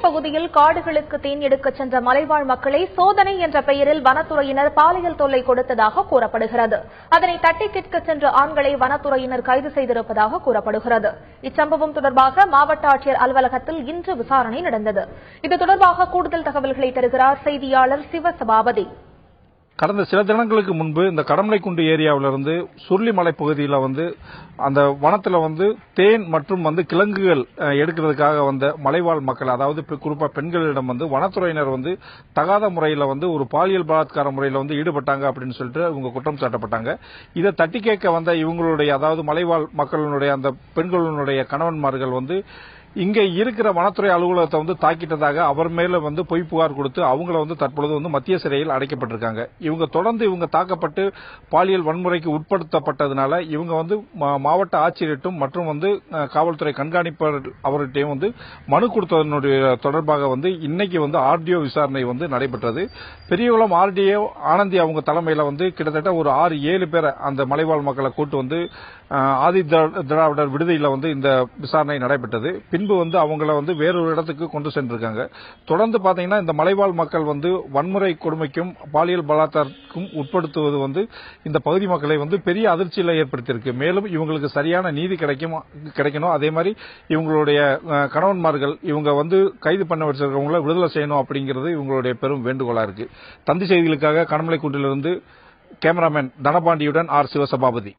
பகுதியில் காடுகளுக்கு தேன் எடுக்க சென்ற மலைவாழ் மக்களை சோதனை என்ற பெயரில் வனத்துறையினர் பாலியல் தொல்லை கொடுத்ததாக கூறப்படுகிறது. அதனை தட்டி கேட்க சென்ற ஆண்களை வனத்துறையினர் கைது செய்திருப்பதாக கூறப்படுகிறது. இச்சம்பவம் தொடர்பாக மாவட்ட ஆட்சியர் அலுவலகத்தில் இன்று விசாரணை நடந்தது. இது தொடர்பாக கூடுதல் தகவல்களை தருகிறார் செய்தியாளர் சிவசபாபதி. கடந்த சில தினங்களுக்கு முன்பு இந்த கடமலைக்குண்டு ஏரியாவிலிருந்து சுருளிமலை பகுதியில் அந்த வனத்தில் தேன் மற்றும் கிழங்குகள் எடுக்கிறதுக்காக வந்த மலைவாழ் மக்கள், அதாவது குறிப்பா பெண்களிடம் வனத்துறையினர் தகாத முறையில் ஒரு பாலியல் பலாத்கார முறையில் ஈடுபட்டாங்க அப்படின்னு சொல்லிட்டு இவங்க குற்றம் சாட்டப்பட்டாங்க. இதை தட்டி கேட்க வந்த இவங்களுடைய, அதாவது மலைவாழ் மக்களுடைய அந்த பெண்களுடைய கணவன்மார்கள் இங்க இருக்கிற வனத்துறை அலுவலகத்தை தாக்கிட்டதாக அவர் மேல பொய் புகார் கொடுத்து அவங்கள தற்பொழுது மத்திய சிறையில் அடைக்கப்பட்டிருக்காங்க. இவங்க தொடர்ந்து தாக்கப்பட்டு பாலியல் வன்முறைக்கு உட்படுத்தப்பட்டதுனால இவங்க மாவட்ட ஆட்சியரிட்டும் மற்றும் காவல்துறை கண்காணிப்பாளர் அவர்கிட்டையும் மனு கொடுத்ததனுடைய தொடர்பாக இன்னைக்கு ஆர்டிஓ விசாரணை நடைபெற்றது. பெரியகுளம் ஆர்டிஓ ஆனந்தி அவங்க தலைமையில கிட்டத்தட்ட ஒரு 6-7 பேரை அந்த மலைவாழ் மக்களை கூட்டு ஆதி திராவிடர் விடுதியில இந்த விசாரணை நடைபெற்றது. பின்பு அவங்கள வேறொரு இடத்துக்கு கொண்டு சென்றிருக்காங்க. தொடர்ந்து பாத்தீங்கன்னா இந்த மலைவாழ் மக்கள் வன்முறை கொடுமைக்கும் பாலியல் பலாத்காரத்துக்கும் உட்படுத்துவது இந்த பகுதி மக்களை பெரிய அதிர்ச்சியில ஏற்படுத்தியிருக்கு. மேலும் இவங்களுக்கு சரியான நீதி கிடைக்கணும். அதே மாதிரி இவங்களுடைய கணவன்மார்கள் இவங்க கைது பண்ண வச்சிருக்கவங்களை விடுதலை செய்யணும் அப்படிங்கிறது இவங்களுடைய பெரும் வேண்டுகோளா இருக்கு. தந்தி செய்திகளுக்காக கடமலைக்குண்டிலிருந்து கேமராமேன் தனபாண்டியுடன் ஆர். சிவசபாபதி.